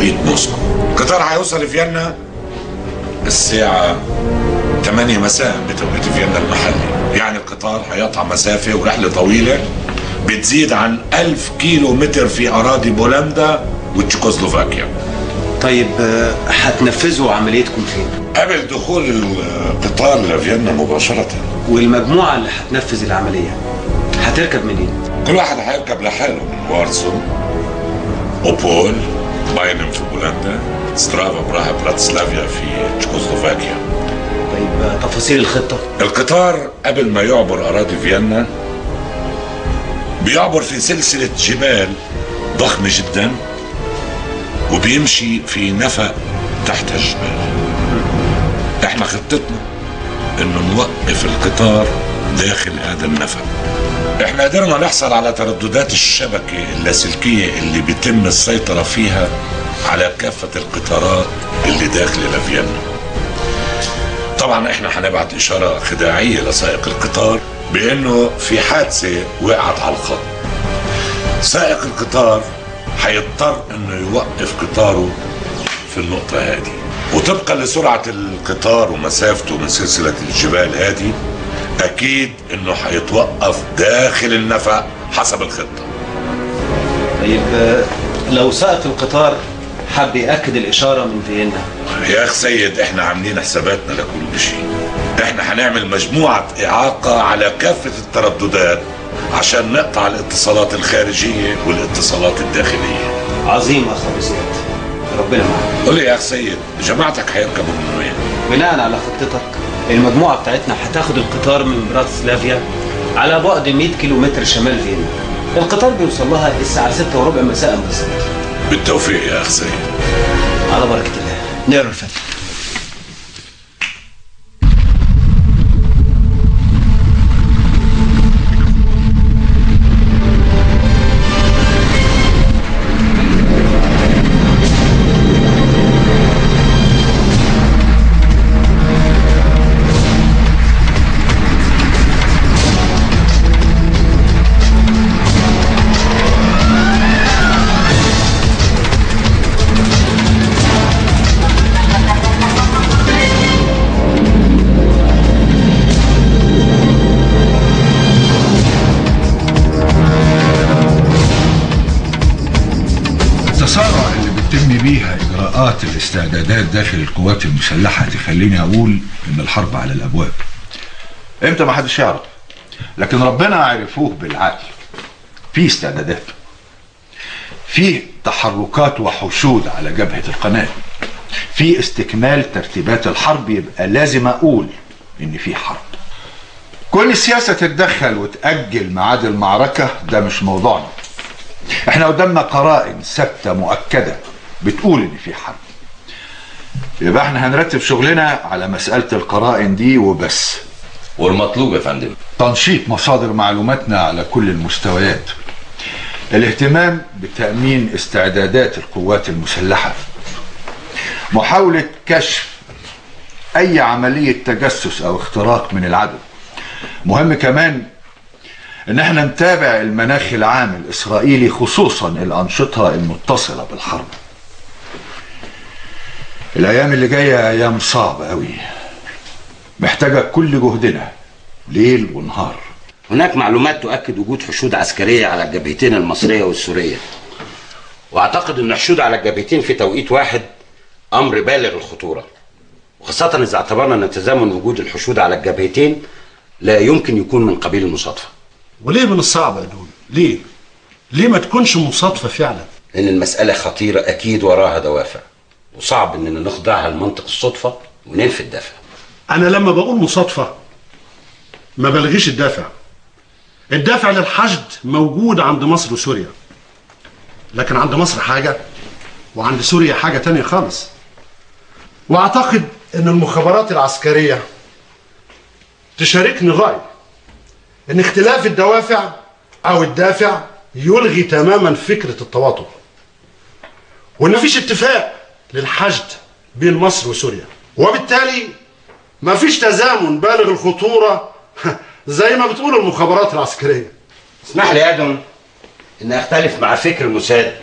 بتوقيت موسكو. القطار هيوصل فيينا الساعة 8 مساء بتوقيت فيينا المحلي، يعني القطار هيقطع مسافة ورحلة طويلة بتزيد عن 1000 كيلو متر في أراضي بولندا وتشيكوسلوفاكيا. طيب هتنفذوا عمليتكم فين؟ قبل دخول القطار لفيينا مباشرة. والمجموعة اللي هتنفذ العملية هتركب منين؟ كل واحد هيركب لحاله من وارسو، اوبول، باينم في بولندا، سترافا براها براتسلافيا في تشيكوسلوفاكيا. طيب تفاصيل الخطة؟ القطار قبل ما يعبر أراضي فيينا بيعبر في سلسلة جبال ضخمة جدا وبيمشي في نفق تحت الجبال. احنا خطتنا انه نوقف القطار داخل هذا النفق. احنا قدرنا نحصل على ترددات الشبكة اللاسلكية اللي بيتم السيطرة فيها على كافة القطارات اللي داخلة لفيينا. طبعا احنا هنبعت اشارة خداعية لسائق القطار بانه في حادثة وقعت على الخط. سائق القطار هيضطر انه يوقف قطاره في النقطة هذه، وطبقا لسرعة القطار ومسافته من سلسلة الجبال هذه اكيد انه هيتوقف داخل النفق حسب الخطة. طيب لو سائق القطار حب يأكد الإشارة من فيينا؟ يا أخ سيد احنا عاملين حساباتنا لكل شيء. احنا هنعمل مجموعة إعاقة على كافة الترددات عشان نقطع الاتصالات الخارجية والاتصالات الداخلية. عظيم أخ أبو زياد، ربنا معك. قول لي يا أخ سيد، جماعتك هيركبوا من وين؟ بناء على خطتك المجموعة بتاعتنا هتاخد القطار من براتسلافيا على بعد 100 كيلومتر شمال فيينا. القطار بيوصل لها الساعة 6:15 مساء بالظبط. بالتوفيق يا أخ سيد. على بركة الله. نقرا الفاتحة. بيها إجراءات الاستعدادات داخل القوات المسلحة تخليني أقول إن الحرب على الأبواب. إمتى ما حدش يعرف، لكن ربنا عرفوه بالعقل. في استعدادات، في تحركات وحشود على جبهة القناة، في استكمال ترتيبات الحرب. يبقى لازم أقول إن في حرب. كل السياسة تتدخل وتأجل ميعاد المعركة ده مش موضوعنا. احنا قدامنا قرائن ثابتة مؤكدة بتقول ان في حرب. يبقى احنا هنرتب شغلنا على مسألة القرائن دي وبس. والمطلوب يا فندم تنشيط مصادر معلوماتنا على كل المستويات، الاهتمام بتأمين استعدادات القوات المسلحة، محاولة كشف اي عملية تجسس او اختراق من العدو. مهم كمان ان احنا نتابع المناخ العام الاسرائيلي، خصوصا الانشطة المتصلة بالحرب. الايام اللي جاية ايام صعبة قوي، محتاجة كل جهدنا ليل ونهار. هناك معلومات تؤكد وجود حشود عسكرية على الجبهتين المصرية والسورية، واعتقد ان الحشود على الجبهتين في توقيت واحد امر بالغ الخطورة، وخاصة اذا اعتبرنا ان تزامن وجود الحشود على الجبهتين لا يمكن يكون من قبيل المصادفة. وليه من الصعب يا دول؟ ليه ما تكونش مصادفة فعلا؟ لان المسألة خطيرة اكيد وراها دوافع، وصعب اننا نخضعها لمنطق الصدفة وننفي الدافع. انا لما بقول مصادفة ما بلغيش الدافع. الدافع للحشد موجود عند مصر وسوريا، لكن عند مصر حاجة وعند سوريا حاجة تانية خالص. واعتقد ان المخابرات العسكرية تشاركني الرأي ان اختلاف الدوافع او الدافع يلغي تماما فكرة التواطؤ، وان مفيش اتفاق للحشد بين مصر وسوريا، وبالتالي مفيش تزامن بالغ الخطورة زي ما بتقول المخابرات العسكرية. اسمح لي يا ادم ان اختلف مع فكر المساعد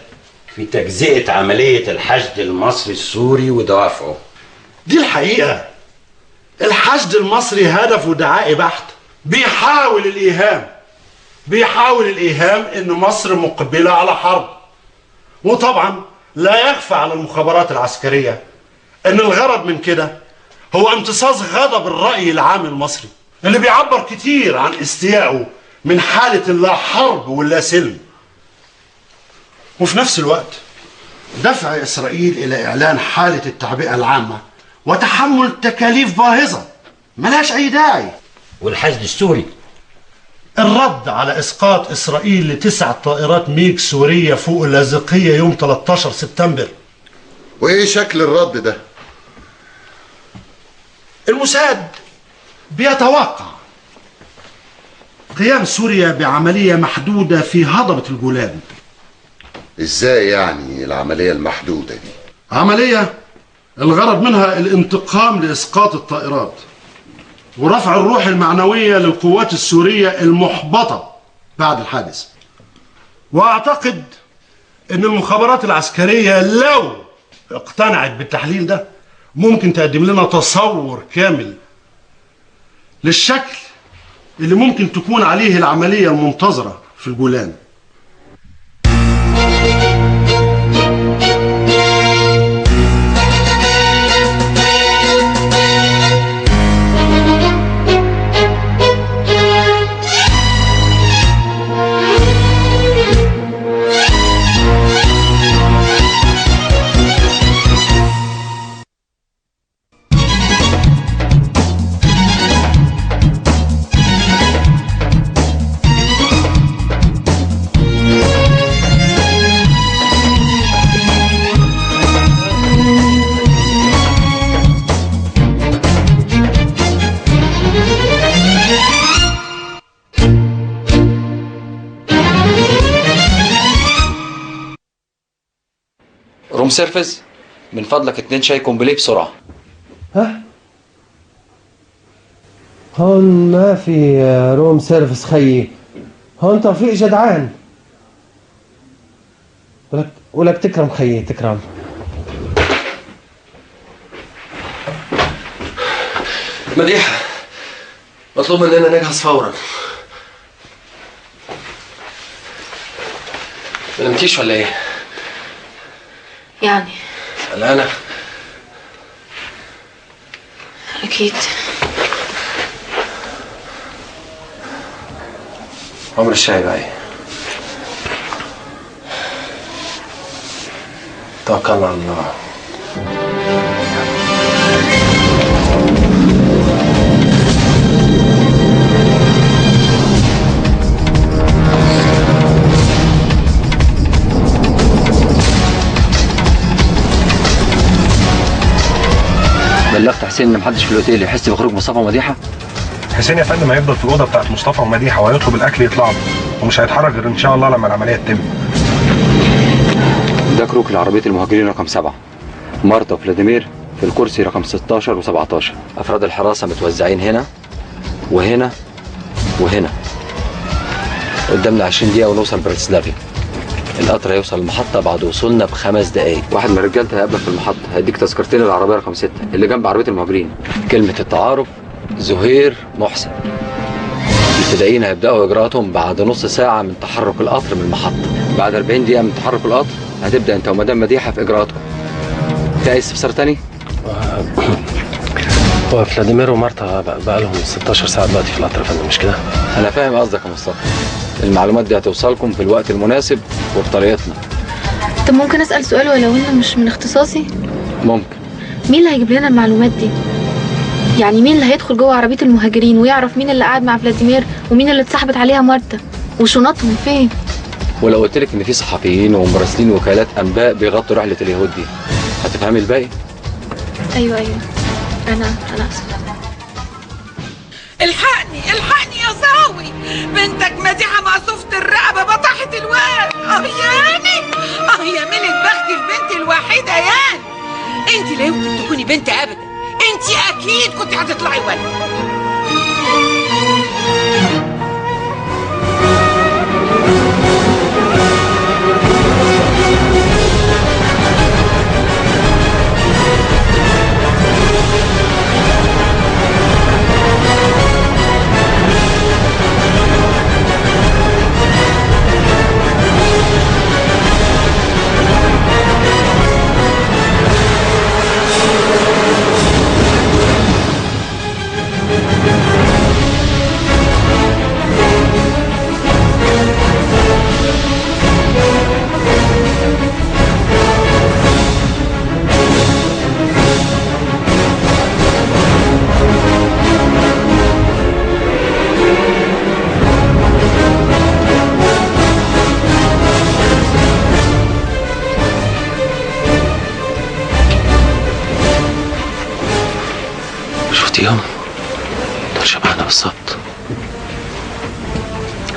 في تجزئة عملية الحشد المصري السوري ودوافعه. دي الحقيقة. الحشد المصري هدفه دعائي بحت، بيحاول الإيهام إن مصر مقبلة على حرب. وطبعا لا يخفى على المخابرات العسكرية إن الغرض من كده هو امتصاص غضب الرأي العام المصري اللي بيعبر كتير عن استيائه من حالة اللا حرب واللا سلم، وفي نفس الوقت دفع إسرائيل إلى إعلان حالة التعبئة العامة وتحمل تكاليف باهظة ملهاش أي داعي. والحشد السوري الرد على إسقاط إسرائيل ل9 طائرات ميج سورية فوق اللاذقية يوم 13 سبتمبر. وإيه شكل الرد ده؟ الموساد بيتوقع قيام سوريا بعملية محدودة في هضبة الجولان. إزاي يعني العملية المحدودة دي؟ عملية الغرض منها الانتقام لإسقاط الطائرات ورفع الروح المعنوية للقوات السورية المحبطة بعد الحادث. وأعتقد أن المخابرات العسكرية لو اقتنعت بالتحليل ده ممكن تقدم لنا تصور كامل للشكل اللي ممكن تكون عليه العملية المنتظرة في الجولان. روم سيرفيس، من فضلك 2 شاي كومبلي بسرعة. ها؟ هون ما في روم سيرفيس خيي، هون توفيق جدعان. ولك تكرم خيي تكرم. مديحة، مطلوب مننا نجهز فورا. ما نمتيش ولا ايه؟ يعني قلقانة؟ أكيد. عمر الشاي بقى ايه؟ توكلنا على الله. بلغت حسين ان محدش في الاوتيل يحس بخروج مصطفى ومديحه؟ حسين يا فندم هيفضل في الاوضه بتاعت مصطفى ومديحه وهيطلب الاكل يطلع له ومش هيتحرك غير ان شاء الله لما العمليه تتم. ده كروك لعربيه المهاجرين رقم 7، مارتا وفلاديمير في الكرسي رقم 16 و17. افراد الحراسه متوزعين هنا وهنا وهنا. قدامنا 20 دقيقه ونوصل براتسلافيا. القطر هيوصل المحطة بعد وصولنا ب5 دقايق. واحد من رجالته هيقابلك في المحطة، هيديك تذكرتين العربية رقم 6 اللي جنب عربية المهاجرين. كلمة التعارف زهير محسن. الفدائيين هيبدأوا إجراءاتهم بعد نص ساعة من تحرك القطر من المحطة. بعد 40 دقيقة من تحرك القطر هتبدأ أنت ومدام مديحة في إجراءاتكم. في أي استفسار تاني؟ هو فلاديمير ومارتا بقى لهم 16 ساعة دلوقتي في القطر يا فندم، مش كده؟ أنا فاهم قصدك يا مصطفى. المعلومات دي هتوصلكم في الوقت المناسب وبطريقتنا. طب ممكن أسأل سؤال ولو إنه مش من اختصاصي؟ ممكن. مين اللي هيجيب لنا المعلومات دي؟ يعني مين اللي هيدخل جوه عربية المهاجرين ويعرف مين اللي قاعد مع فلاديمير ومين اللي اتسحبت عليها مارتا وشنطهم فين؟ ولو قلت لك ان في صحفيين ومراسلين وكالات انباء بيغطوا رحله اليهود دي هتفهمي الباقي؟ ايوه انا اسفه. الحقني يا صاوي، بنتك مديحه معصوفه الرقبه بطحت الواد. يا ملك بخت البنت الوحيده يان. انت لا يمكن تكوني بنت ابدا، انت اكيد كنت هتطلعي ولد. شفتيهم؟ دول شبهنا بالظبط.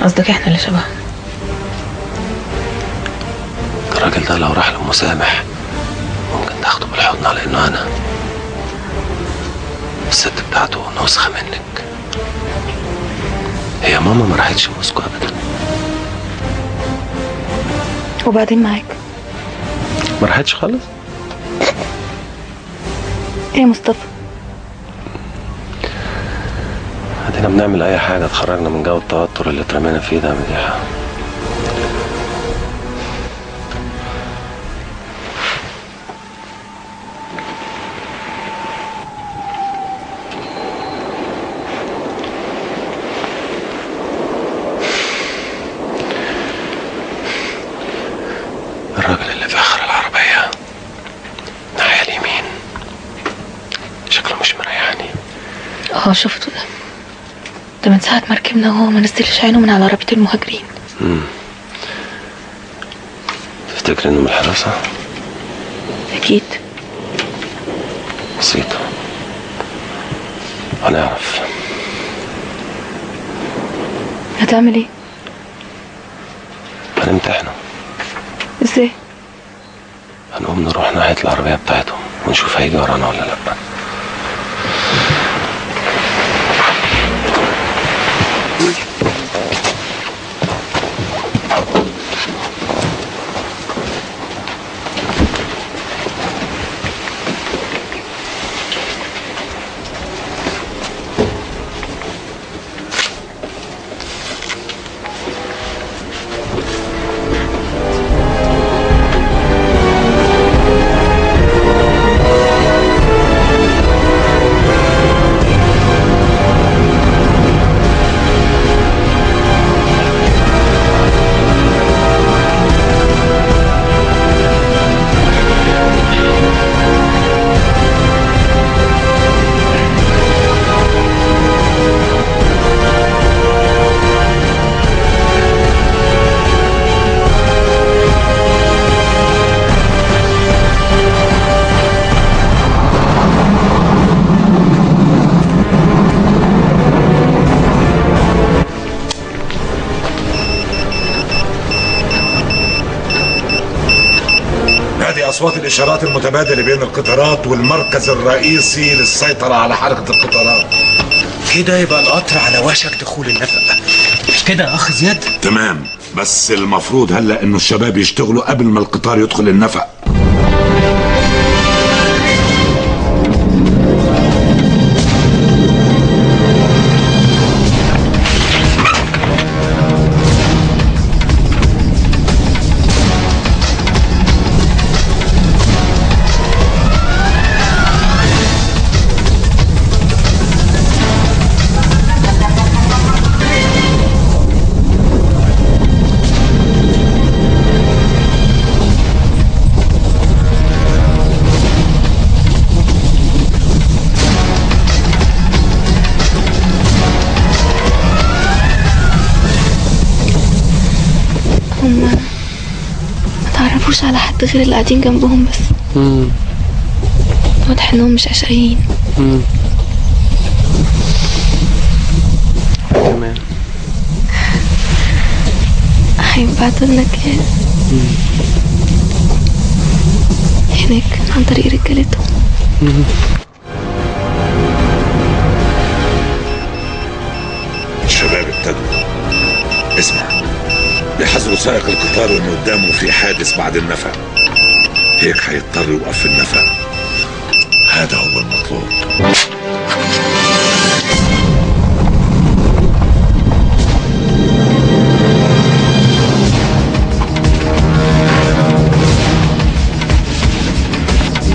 قصدك احنا اللي شبههم؟ الراجل ده لو راح للمسامح ممكن تاخده بالحضن على انه انا. الست بتاعته نسخة منك. هي ماما ما راحتش موسكو ابدا. وبعدين معاك؟ ما راحتش خالص. ايه يا مصطفى؟ ادينا بنعمل اي حاجة تخرجنا من جو التوتر اللي اترمينا فيه ده يا مديحة. الراجل اللي في اخر العربية ناحية اليمين شكله مش مريحني. شفته ده من ساعة ما ركبنا وهو ما نزلش عينه من على عربية المهاجرين. تفتكر انه من الحراسة؟ اكيد. بسيطة هنعرف. هتعمل ايه؟ هنمتحنه. ازاي؟ هنقوم نروح ناحية العربية بتاعتهم ونشوف هيجي ورانا ولا لا. أصوات الإشارات المتبادلة بين القطارات والمركز الرئيسي للسيطرة على حركة القطارات. كده يبقى القطر على وشك دخول النفق، مش كده يا أخ زياد؟ تمام، بس المفروض هلا إنه الشباب يشتغلوا قبل ما القطار يدخل النفق. على حد غير اللي قاعدين جنبهم بس. واضح انهم مش عشقيين. كمان هيبعتوا لنا كده هناك عن طريق رجالتهم. الشباب ابتدوا. اسمع، بيحذروا سائق القطار انه قدامه في حادث بعد النفق، هيك هيضطر يوقف في النفق. هذا هو المطلوب.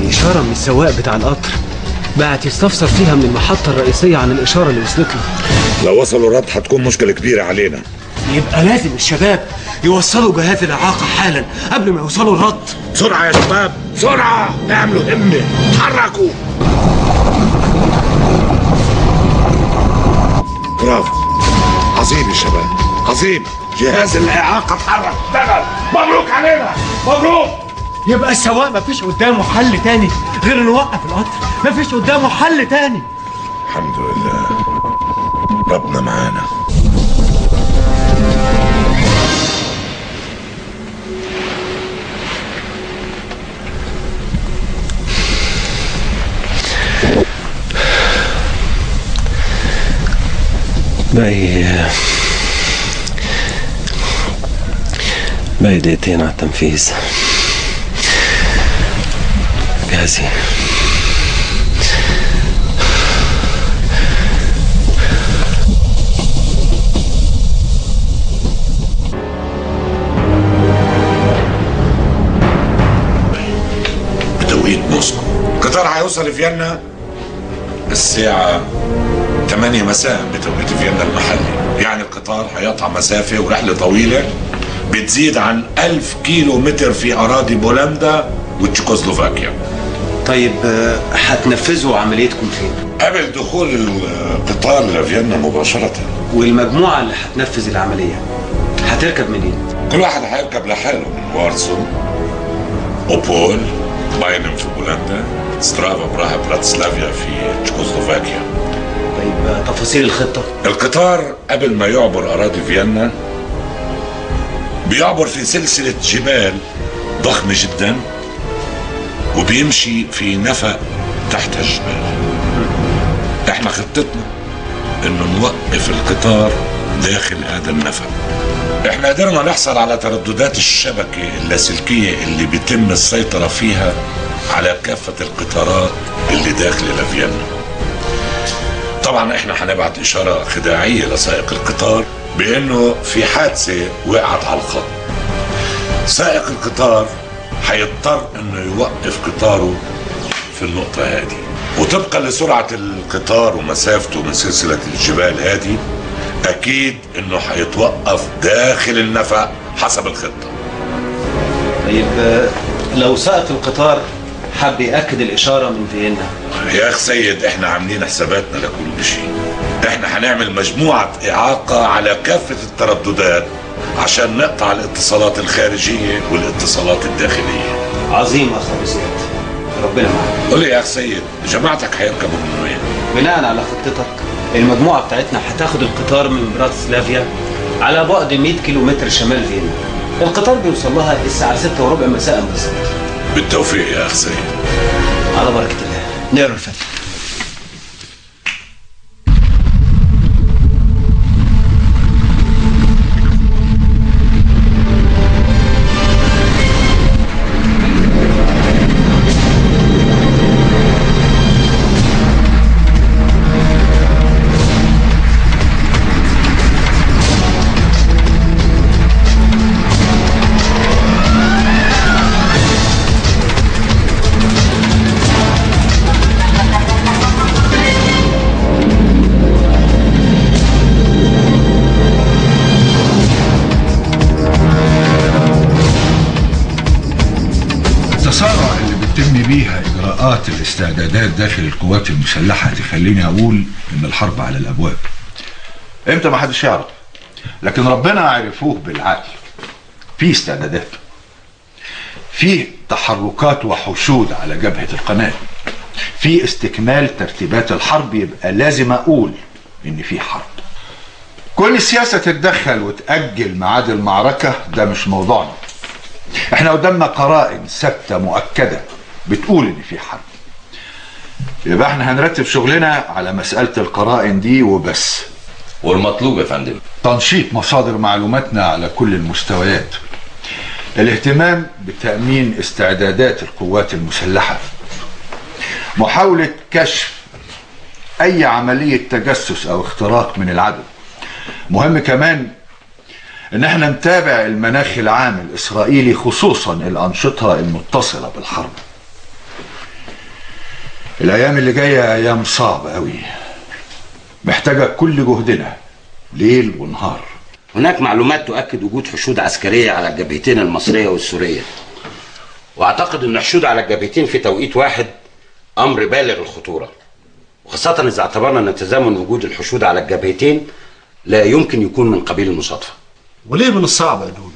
إشارة من السواق بتاع القطر بعت يستفسر فيها من المحطة الرئيسية عن الإشارة اللي وصلت له. لو وصلوا رد هتكون مشكلة كبيرة علينا. يبقى لازم الشباب يوصلوا جهات الإعاقة حالا قبل ما يوصلوا الرد. بسرعة يا شباب، بسرعة، اعملوا همة، اتحركوا. برافو، عظيم يا شباب، عظيم. جهاز الإعاقة اتحرك، اشتغل. مبروك علينا، مبروك. يبقى السواق مفيش قدامه حل تاني غير انه يوقف القطر، مفيش قدامه حل تاني. الحمد لله، ربنا معانا. باقي دقيقتين على التنفيذ. جاهزين؟ بتوقيت موسكو القطار هيوصل لفيينا الساعة 8 مساء بتوقيت فيينا المحلي. يعني القطار هيقطع مسافة ورحلة طويلة بتزيد عن 1000 كيلو متر في أراضي بولندا وتشيكوسلوفاكيا. طيب هتنفذوا عمليتكم فين؟ قبل دخول القطار لفيينا مباشرة. والمجموعة اللي هتنفذ العملية هتركب منين؟ كل واحد هيركب لحاله من وارسو، أوبول، باينم في بولندا، سترافا براها براتسلافيا في تشيكوسلوفاكيا. طيب تفاصيل الخطة؟ القطار قبل ما يعبر أراضي فيينا بيعبر في سلسلة جبال ضخمة جدا وبيمشي في نفق تحت الجبال. احنا خطتنا انه نوقف القطار داخل هذا النفق. احنا قدرنا نحصل على ترددات الشبكة اللاسلكية اللي بيتم السيطرة فيها على كافة القطارات اللي داخل لفيينا. طبعا احنا هنبعت اشارة خداعية لسائق القطار بانه في حادثة وقعت على الخط. سائق القطار هيضطر انه يوقف قطاره في النقطة هذه، وطبقا لسرعة القطار ومسافته من سلسلة الجبال هذه اكيد انه هيتوقف داخل النفق حسب الخطة. طيب لو سائق القطار حب يأكد الإشارة من فيينا؟ يا أخ سيد احنا عاملين حساباتنا لكل شيء. احنا هنعمل مجموعة إعاقة على كافة الترددات عشان نقطع الاتصالات الخارجية والاتصالات الداخلية. عظيم أخ أبو زياد، ربنا معك. قول لي يا أخ سيد، جماعتك هيركبوا من وين؟ بناء على خطتك المجموعة بتاعتنا هتاخد القطار من براتسلافيا على بعد 100 كيلو متر شمال فيينا. القطار بيوصل لها الساعة 6:15 مساء بالظبط. بالتوفيق يا أخ سيد. على بركة الله. نقرا الفاتحة. التسارع اللي بتتم بيها اجراءات الاستعدادات داخل القوات المسلحه تخليني اقول ان الحرب على الابواب. امتى ما حدش يعرف، لكن ربنا عرفوه بالعقل. في استعدادات، في تحركات وحشود على جبهه القناه، في استكمال ترتيبات الحرب. يبقى لازم اقول ان في حرب. كل السياسه تتدخل وتاجل ميعاد المعركه ده مش موضوعنا. احنا قدامنا قرائن ثابته مؤكده بتقول ان في حرب. يبقى احنا هنرتب شغلنا على مساله القرائن دي وبس. والمطلوب يا فندم تنشيط مصادر معلوماتنا على كل المستويات، الاهتمام بتامين استعدادات القوات المسلحه، محاوله كشف اي عمليه تجسس او اختراق من العدو. مهم كمان ان احنا نتابع المناخ العام الاسرائيلي، خصوصا الانشطه المتصله بالحرب. الايام اللي جايه ايام صعبه قوي، محتاجه كل جهدنا ليل ونهار. هناك معلومات تؤكد وجود حشود عسكرية على الجبهتين المصرية والسورية، واعتقد ان الحشود على الجبهتين في توقيت واحد امر بالغ الخطورة، وخاصة اذا اعتبرنا ان تزامن وجود الحشود على الجبهتين لا يمكن يكون من قبيل المصادفة. وليه من الصعب يا دول؟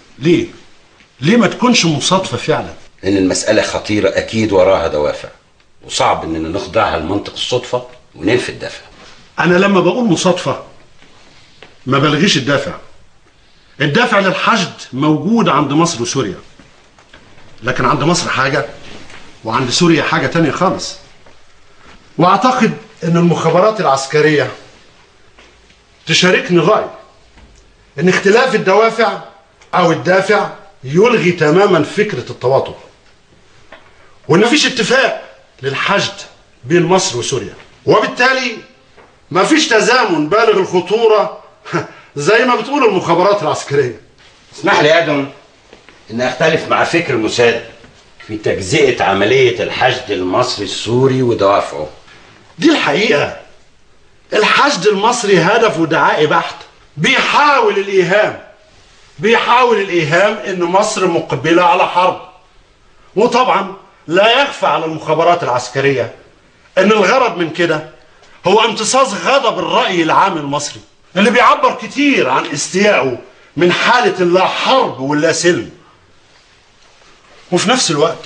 ليه ما تكونش مصادفة فعلا؟ لان المسألة خطيرة اكيد وراها دوافع، وصعب اننا نخضعها لمنطق الصدفة وننفي الدافع. انا لما بقول مصادفه ما بلغيش الدافع للحشد موجود عند مصر وسوريا، لكن عند مصر حاجه وعند سوريا حاجه تانية خالص. واعتقد ان المخابرات العسكريه تشاركني الراي ان اختلاف الدوافع او الدافع يلغي تماما فكره التواطؤ، وان مفيش اتفاق للحشد بين مصر وسوريا، وبالتالي مفيش تزامن بالغ الخطوره زي ما بتقول المخابرات العسكريه. اسمح لي يا ادم ان اختلف مع فكر الموساد في تجزئه عمليه الحشد المصري السوري ودوافعه. دي الحقيقه. الحشد المصري هدفه دعائي بحت، بيحاول الايهام ان مصر مقبله على حرب. وطبعا لا يخفى على المخابرات العسكريه ان الغرض من كده هو امتصاص غضب الراي العام المصري اللي بيعبر كتير عن استيائه من حاله اللا حرب واللا سلم، وفي نفس الوقت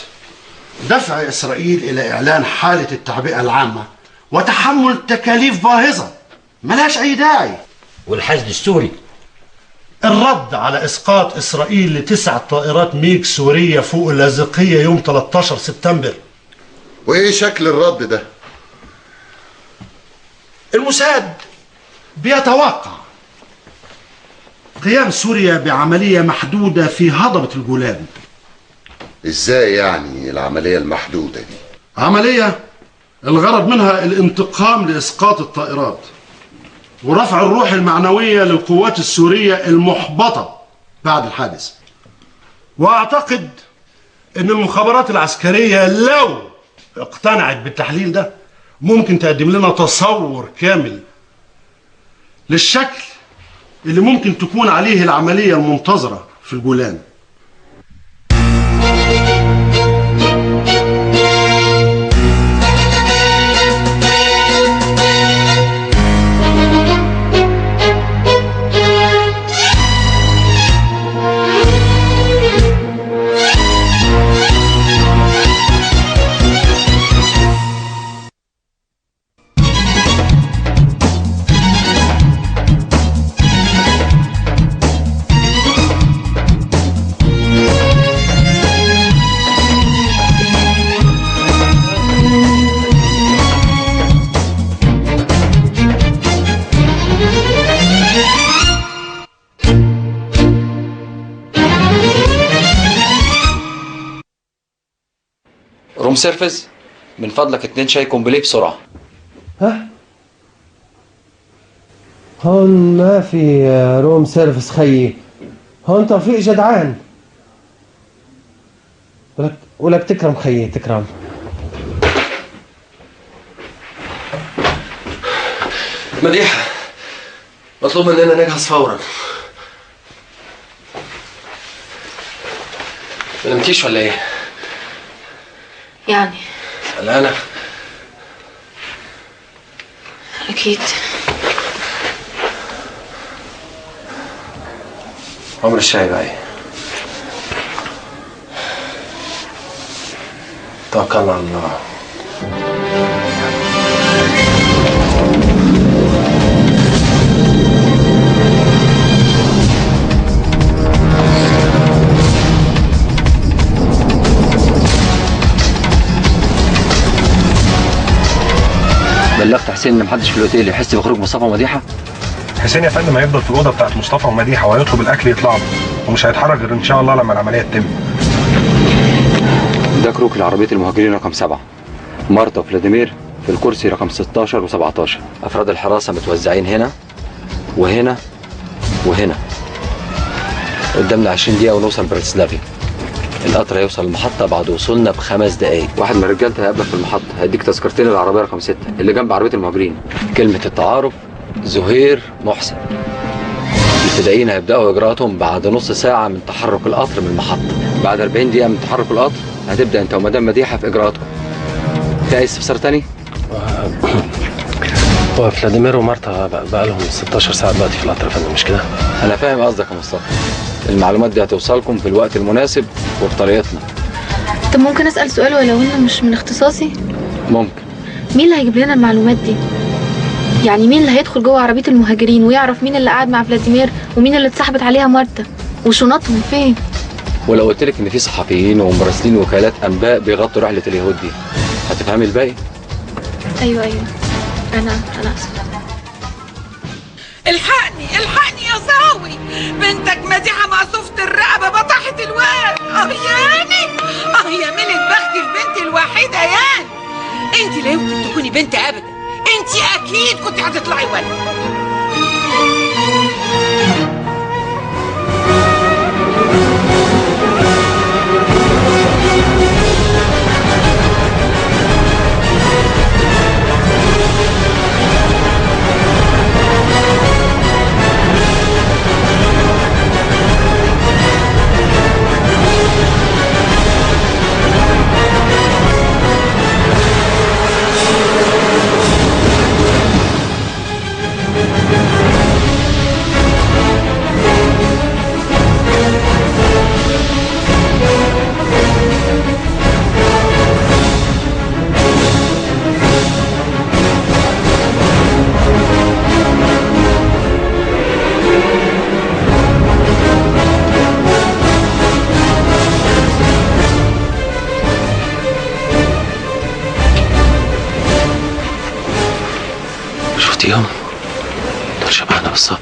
دفع اسرائيل الى اعلان حاله التعبئه العامه وتحمل تكاليف باهظه ملهاش اي داعي. والحشد السوري الرد على اسقاط اسرائيل ل9 طائرات ميج سوريه فوق اللاذقيه يوم 13 سبتمبر. وايه شكل الرد ده؟ الموساد بيتوقع قيام سوريا بعمليه محدوده في هضبه الجولان. ازاي يعني العمليه المحدوده دي؟ عمليه الغرض منها الانتقام لاسقاط الطائرات ورفع الروح المعنويه للقوات السوريه المحبطه بعد الحادث. واعتقد ان المخابرات العسكريه لو اقتنعت بالتحليل ده ممكن تقدم لنا تصور كامل للشكل اللي ممكن تكون عليه العمليه المنتظره في الجولان. روم سيرفيس من فضلك 2 شاي كومبليه بسرعة. ها؟ هون ما في روم سيرفيس خيي، هون توفيق جدعان. ولك تكرم خيي تكرم. مديحة مطلوب مننا نجهز فورا. ما نمتيش ولا ايه؟ يعني قلقانة؟ أكيد. عمر الشاي بقى ايه؟ توكلنا على الله. بلغت حسين ان محدش في الاوتيل يحس بخروج مصطفى ومديحه؟ حسين يا فندم هيفضل في الاوضه بتاعت مصطفى ومديحه وهيطلب الاكل يطلع له ومش هيتحرك غير ان شاء الله لما العمليه تتم. ده كروك لعربيه المهاجرين رقم 7 مارتا وفلاديمير في الكرسي رقم 16 و17. افراد الحراسه متوزعين هنا وهنا وهنا. قدامنا 20 دقيقه ونوصل براتسلافيا. القطر هيوصل المحطة بعد وصولنا ب5 دقايق. واحد من رجالتي هيقابلك في المحطة، هيديك تذكرتين العربية رقم 6 اللي جنب عربية المهاجرين. كلمة التعارف زهير محسن. الفدائيين هيبدأوا إجراءاتهم بعد نص ساعة من تحرك القطر من المحطة. بعد 40 دقيقة من تحرك القطر هتبدأ أنت ومدام مديحة في إجراءاتكم. في أي استفسار تاني؟ هو فلاديمير ومارتا بقى لهم 16 ساعة دلوقتي في القطر يا فندم، مش كده؟ أنا فاهم قصدك يا مصطفى. المعلومات دي هتوصلكم في الوقت المناسب وبطريقتنا. طب ممكن أسأل سؤال ولو إنه مش من اختصاصي؟ ممكن. مين اللي هيجيب لنا المعلومات دي؟ يعني مين اللي هيدخل جوه عربية المهاجرين ويعرف مين اللي قاعد مع فلاديمير ومين اللي اتسحبت عليها مارتا؟ وشنطهم فين؟ ولو قلت لك ان في صحفيين ومراسلين وكالات انباء بيغطوا رحله اليهود دي هتفهمي الباقي؟ ايوه انا اسفه. الحقني يا سراوي، بنتك مديحه مقصوفه الرقبه بطحت الواد. ياني يا ملك بختي البنت الوحيده يان. انت لا يمكن تكوني بنت ابدا، انت اكيد كنت هتطلعي ولد. شفتيهم؟ دول شبهنا بالظبط.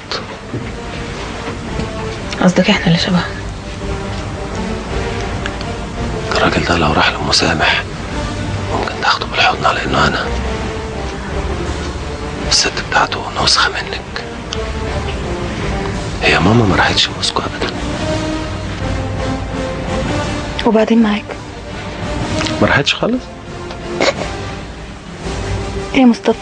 قصدك احنا اللي شبههم؟ الراجل ده لو راح للمسامح ممكن تاخده بالحضن على انه انا. الست بتاعته نسخة منك. هي ماما ما راحتش موسكو ابدا. وبعدين معاك؟ ما راحتش خالص. ايه يا مصطفى؟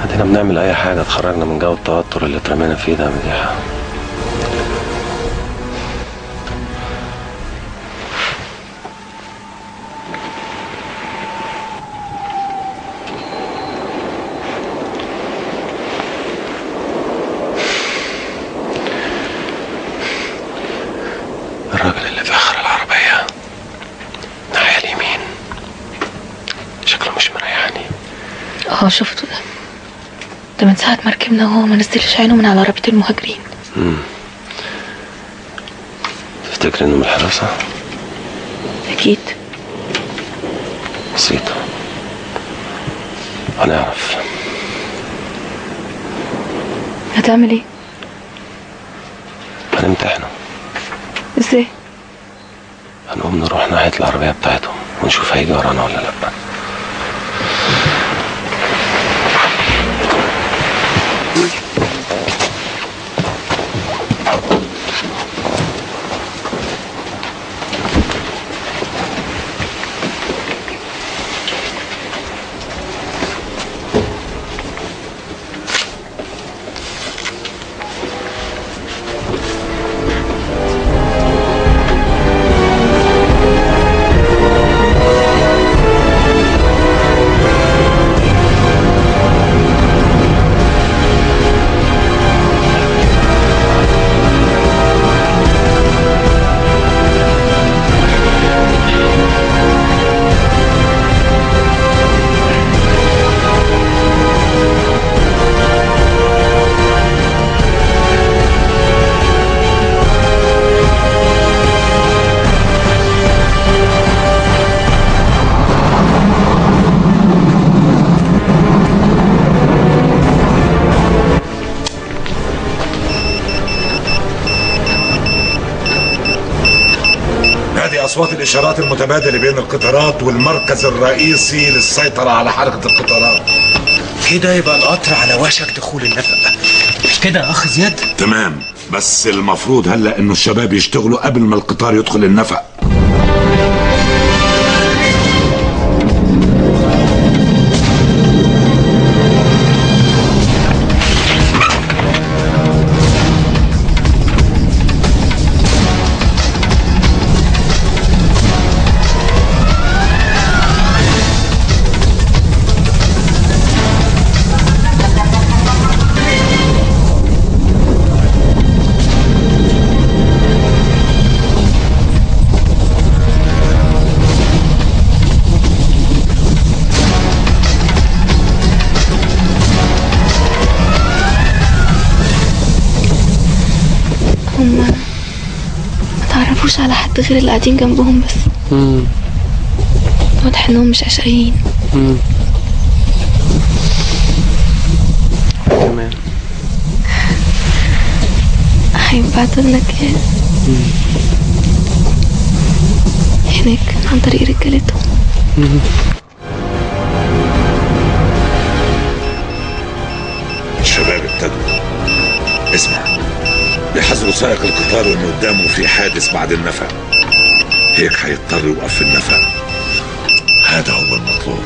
ادينا بنعمل اي حاجة تخرجنا من جو التوتر اللي اترمينا فيه ده يا مديحة. الراجل اللي في اخر العربية ناحية اليمين شكله مش مريحني. شفته ده من ساعة ما ركبنا وهو ما نزلش عينه من على عربية المهاجرين. تفتكر انه من الحراسة؟ اكيد. بسيطة هنعرف. هتعمل ايه؟ هنمتحنه. ازاي؟ هنقوم نروح ناحية العربية بتاعتهم ونشوف هيجي ورانا ولا لا. أصوات الإشارات المتبادلة بين القطارات والمركز الرئيسي للسيطرة على حركة القطارات. كده يبقى القطر على وشك دخول النفق. مش كده يا أخ زياد؟ تمام، بس المفروض هلا إنه الشباب يشتغلوا قبل ما القطار يدخل النفق. بيخافوش على حد غير اللي قاعدين جنبهم بس. واضح انهم مش عشريين. تمام. هيبعتوا لنا كاس هناك عن طريق رجالتهم. الشباب ابتدوا. اسمع، بيحذروا سائق القطار انه قدامه في حادث بعد النفق، هيك هيضطر يوقف في النفق. هذا هو المطلوب.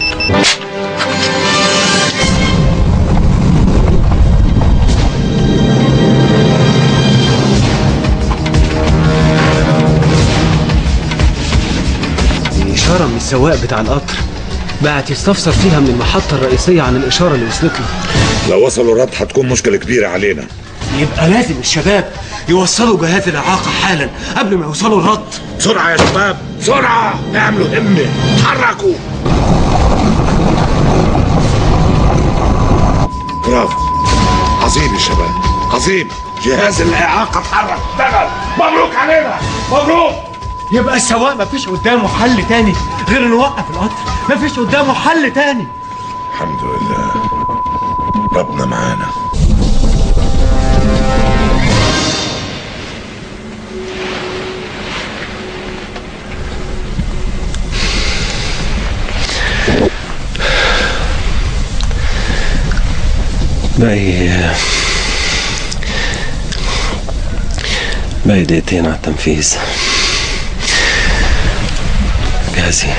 إشارة من السواق بتاع القطر بعت يستفسر فيها من المحطة الرئيسية عن الإشارة اللي وصلت له. لو وصلوا الرد هتكون مشكلة كبيرة علينا. يبقى لازم الشباب يوصلوا جهاز الإعاقة حالا قبل ما يوصلوا الرد. بسرعة يا شباب، بسرعة، اعملوا همة، اتحركوا. برافو، عظيم يا شباب، عظيم. جهاز الإعاقة اتحرك، اشتغل. مبروك علينا، مبروك. يبقى السواق مفيش قدامه حل تاني غير انه يوقف القطر، مفيش قدامه حل تاني. الحمد لله، ربنا معانا. باقي دقيقتين على التنفيذ. جاهزين؟